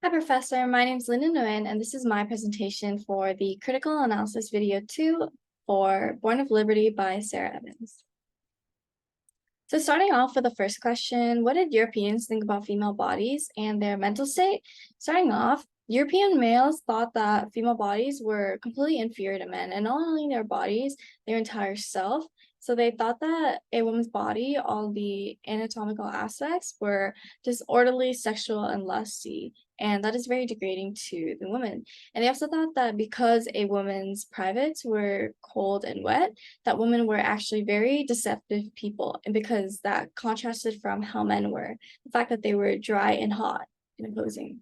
Hi, Professor. My name is Linda Nguyen, and this is my presentation for the Critical Analysis Video 2 for Born of Liberty by Sarah Evans. So starting off with the first question, what did Europeans think about female bodies and their mental state? Starting off, European males thought that female bodies were completely inferior to men, and not only their bodies, their entire self. So they thought that a woman's body, all the anatomical aspects, were disorderly, sexual, and lusty, and that is very degrading to the woman. And they also thought that because a woman's privates were cold and wet, that women were actually very deceptive people, and because that contrasted from how men were, the fact that they were dry and hot and imposing.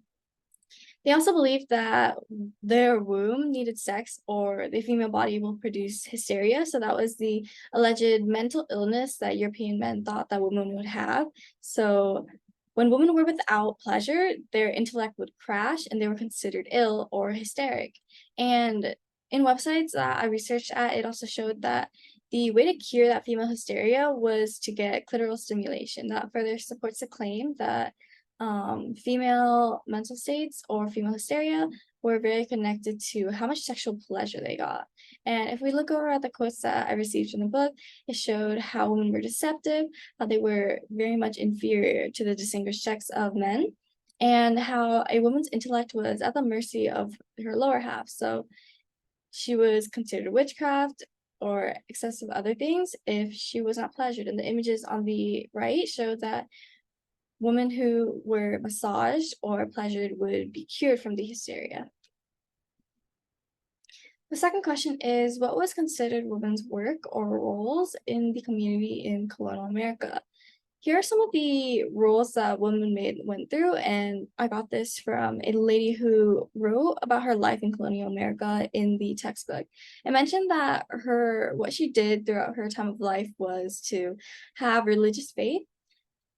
They also believed that their womb needed sex or the female body will produce hysteria. So that was the alleged mental illness that European men thought that women would have. So when women were without pleasure, their intellect would crash and they were considered ill or hysteric. And in websites that I researched at, it also showed that the way to cure that female hysteria was to get clitoral stimulation. That further supports the claim that female mental states or female hysteria were very connected to how much sexual pleasure they got. And if we look over at the quotes that I received from the book, it showed how women were deceptive, how they were very much inferior to the distinguished sex of men, and how a woman's intellect was at the mercy of her lower half. So she was considered witchcraft or excessive other things if she was not pleasured. And the images on the right show that women who were massaged or pleasured would be cured from the hysteria. The second question is, what was considered women's work or roles in the community in colonial America? Here are some of the roles that went through, and I got this from a lady who wrote about her life in colonial America in the textbook. It mentioned that what she did throughout her time of life was to have religious faith,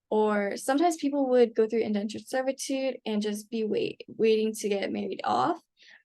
or sometimes people would go through indentured servitude and just be waiting to get married off.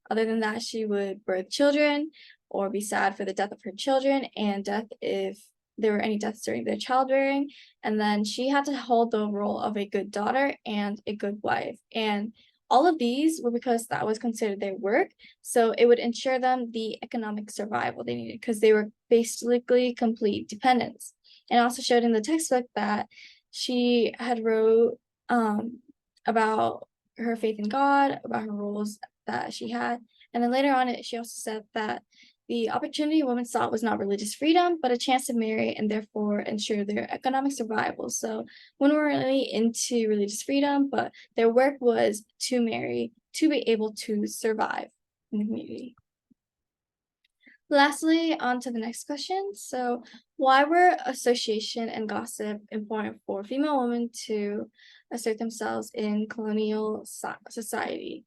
Other than that, she would birth children or be sad for the death of her children and death if there were any deaths during their childbearing. And then she had to hold the role of a good daughter and a good wife. And all of these were because that was considered their work. So it would ensure them the economic survival they needed because they were basically complete dependents. And also showed in the textbook that she had wrote about her faith in God, about her roles that she had. And then later on, she also said that the opportunity women sought was not religious freedom, but a chance to marry and therefore ensure their economic survival. So women were really into religious freedom, but their work was to marry to be able to survive in the community. Lastly, on to the next question. So, why were association and gossip important for female women to assert themselves in colonial society,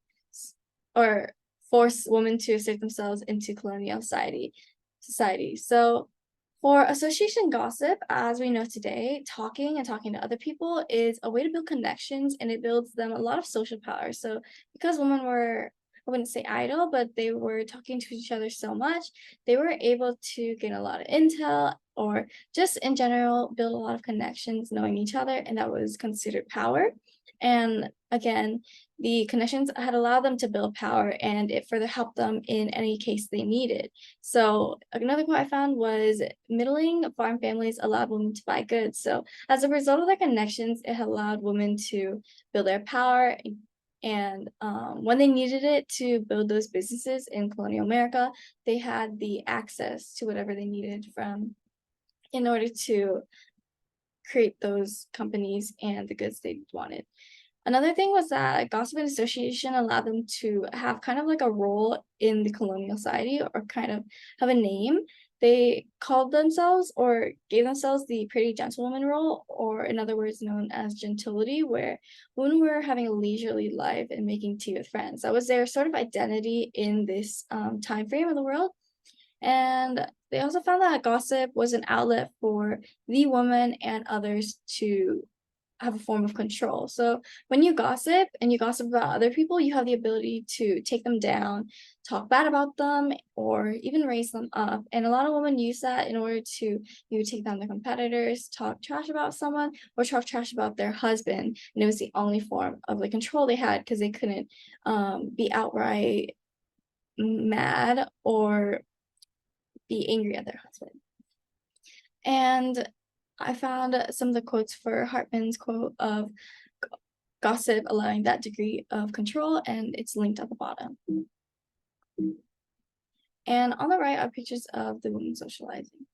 or force women to assert themselves into colonial society? So, for association gossip, as we know today, talking and talking to other people is a way to build connections and it builds them a lot of social power. So, because women were, I wouldn't say idle, but they were talking to each other so much, they were able to gain a lot of intel or just in general build a lot of connections knowing each other, and that was considered power. And again, the connections had allowed them to build power and it further helped them in any case they needed. So another quote I found was middling farm families allowed women to buy goods. So as a result of their connections, it allowed women to build their power, and when they needed it to build those businesses in colonial America, they had the access to whatever they needed from in order to create those companies and the goods they wanted. Another thing was that gossip and association allowed them to have kind of like a role in the colonial society or kind of have a name. They called themselves or gave themselves the pretty gentlewoman role, or in other words, known as gentility, where women were having a leisurely life and making tea with friends. That was their sort of identity in this time frame of the world. And they also found that gossip was an outlet for the woman and others to have a form of control. So when you gossip and you gossip about other people, you have the ability to take them down, talk bad about them, or even raise them up. And a lot of women use that in order to maybe take down their competitors, talk trash about someone, or talk trash about their husband. And it was the only form of like control they had because they couldn't be outright mad or be angry at their husband. And I found some of the quotes for Hartman's quote of gossip allowing that degree of control, and it's linked at the bottom. And on the right are pictures of the women socializing.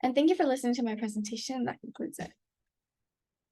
And thank you for listening to my presentation. That concludes it.